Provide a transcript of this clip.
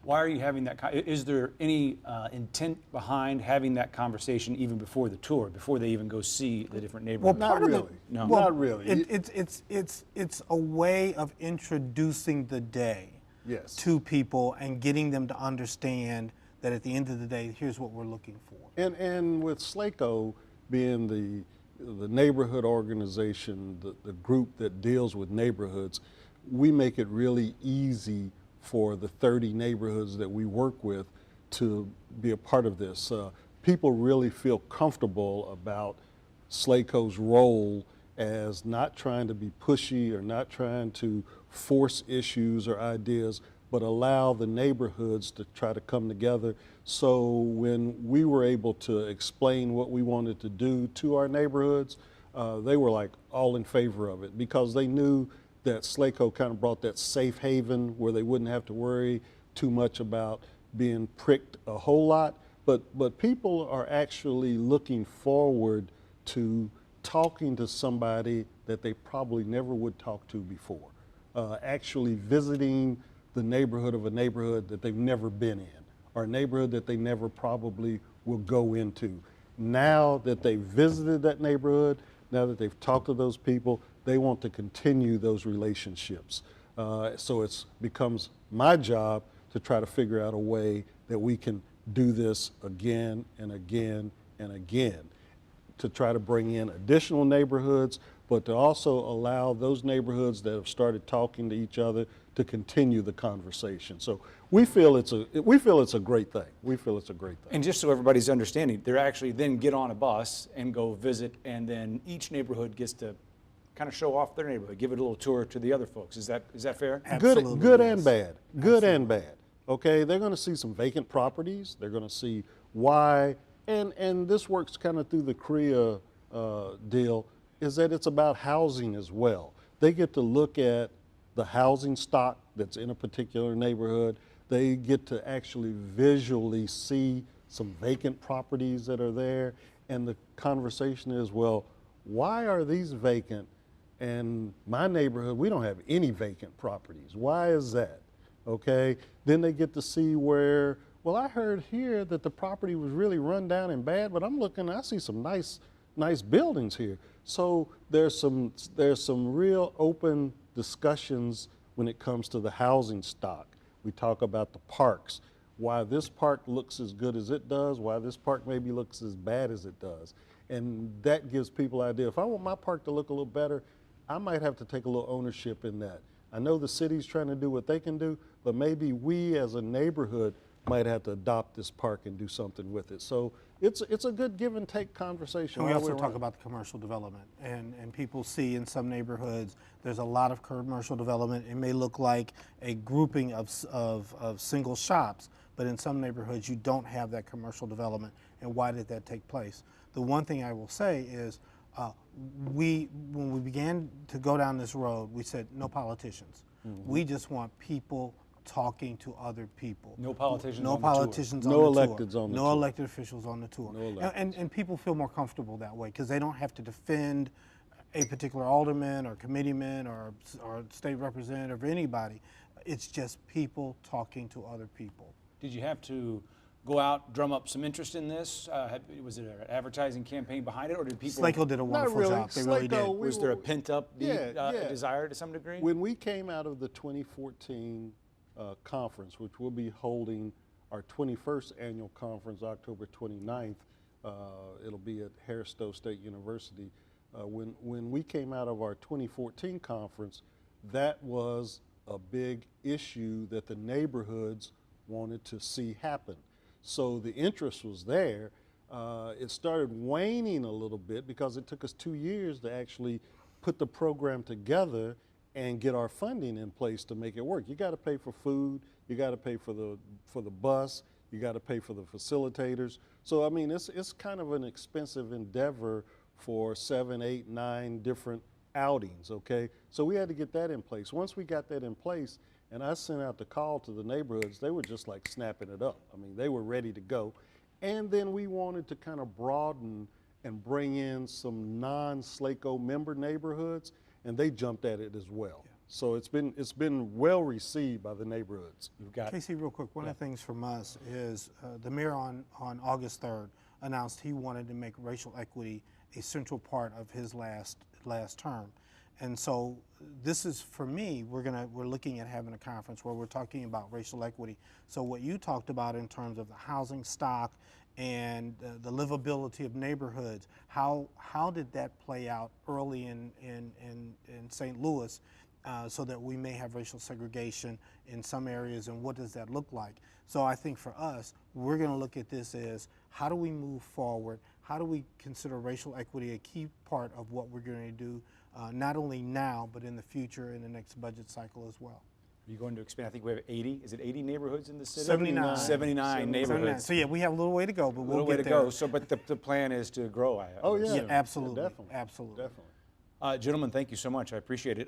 Why are you having that? Is there any intent behind having that conversation even before the tour, before they even go see the different neighborhoods? Well, part Not of really. it, No. well, Not really. it's a way of introducing the day Yes. to people and getting them to understand that at the end of the day, here's what we're looking for. And with SLACO being the neighborhood organization, the group that deals with neighborhoods, we make it really easy for the 30 neighborhoods that we work with to be a part of this. People really feel comfortable about SLACO's role as not trying to be pushy or not trying to force issues or ideas, but allow the neighborhoods to try to come together. So when we were able to explain what we wanted to do to our neighborhoods, they were like all in favor of it because they knew that SLACO kind of brought that safe haven where they wouldn't have to worry too much about being pricked a whole lot. But people are actually looking forward to talking to somebody that they probably never would talk to before. Actually visiting the neighborhood of a neighborhood that they've never been in, or a neighborhood that they never probably will go into. Now that they've visited that neighborhood, now that they've talked to those people, they want to continue those relationships. So it becomes my job to try to figure out a way that we can do this again and again and again, to try to bring in additional neighborhoods, but to also allow those neighborhoods that have started talking to each other to continue the conversation. So we feel it's a great thing. We feel it's a great thing. And just so everybody's understanding, they're actually then get on a bus and go visit, and then each neighborhood gets to kind of show off their neighborhood, give it a little tour to the other folks. Is that fair? Absolutely, Good yes. and bad. Good and bad. Okay, they're going to see some vacant properties. They're going to see why, and this works kind of through the CREA deal, is that it's about housing as well. They get to look at the housing stock that's in a particular neighborhood. They get to actually visually see some vacant properties that are there. And the conversation is, well, why are these vacant? And my neighborhood, we don't have any vacant properties. Why is that? Okay. Then they get to see where, well, I heard here that the property was really run down and bad, but I'm looking, I see some nice buildings here. So there's some real open discussions when it comes to the housing stock. We talk about the parks, why this park looks as good as it does, why this park maybe looks as bad as it does. And that gives people an idea. If I want my park to look a little better, I might have to take a little ownership in that. I know the city's trying to do what they can do, but maybe we as a neighborhood might have to adopt this park and do something with it. So it's a good give and take conversation. And we all the also way talk around. about the commercial development, and people see in some neighborhoods there's a lot of commercial development. It may look like a grouping of single shops, but in some neighborhoods you don't have that commercial development. And why did that take place? The one thing I will say is, when we began to go down this road, we said no politicians. Mm-hmm. We just want people talking to other people. No politicians No on the tour. politicians on No the electeds tour. on the No tour. elected officials on the tour. No electeds. And people feel more comfortable that way because they don't have to defend a particular alderman or committeeman or state representative or anybody. It's just people talking to other people. Did you have to go out, drum up some interest in this? Was there an advertising campaign behind it, or did people? SLACO did a wonderful really. job. They really SLACO, did. Was there a pent-up Yeah. desire to some degree? When we came out of the 2014 conference, which we'll be holding our 21st annual conference October 29th, it'll be at Harris Stowe State University. When we came out of our 2014 conference, that was a big issue that the neighborhoods wanted to see happen. So the interest was there. It started waning a little bit because it took us 2 years to actually put the program together and get our funding in place to make it work. You got to pay for food, you got to pay for the bus, you got to pay for the facilitators. So I mean, it's kind of an expensive endeavor for 7, 8, 9 different outings. Okay, so we had to get that in place. Once we got that in place, and I sent out the call to the neighborhoods, they were just like snapping it up. I mean, they were ready to go. And then we wanted to kind of broaden and bring in some non-SLACO member neighborhoods, and they jumped at it as well. So it's been well received by the neighborhoods. We've got, Casey, real quick, one of the things from us is the mayor on August 3rd announced he wanted to make racial equity a central part of his last term. And so this is, for me, we're looking at having a conference where we're talking about racial equity. So what you talked about in terms of the housing stock and the livability of neighborhoods, how did that play out early in St. Louis? So that we may have racial segregation in some areas, and what does that look like? So I think for us, we're going to look at this as how do we move forward? How do we consider racial equity a key part of what we're going to do, not only now, but in the future, in the next budget cycle as well? are you going to expand? I think we have 80, is it 80 neighborhoods in the city? 79. 79 neighborhoods. So yeah, we have a little way to go, but A we'll little way get to there. go. So, but the plan is to grow. Oh, yeah. Yeah, absolutely, Definitely. absolutely. Definitely. Gentlemen, thank you so much. I appreciate it.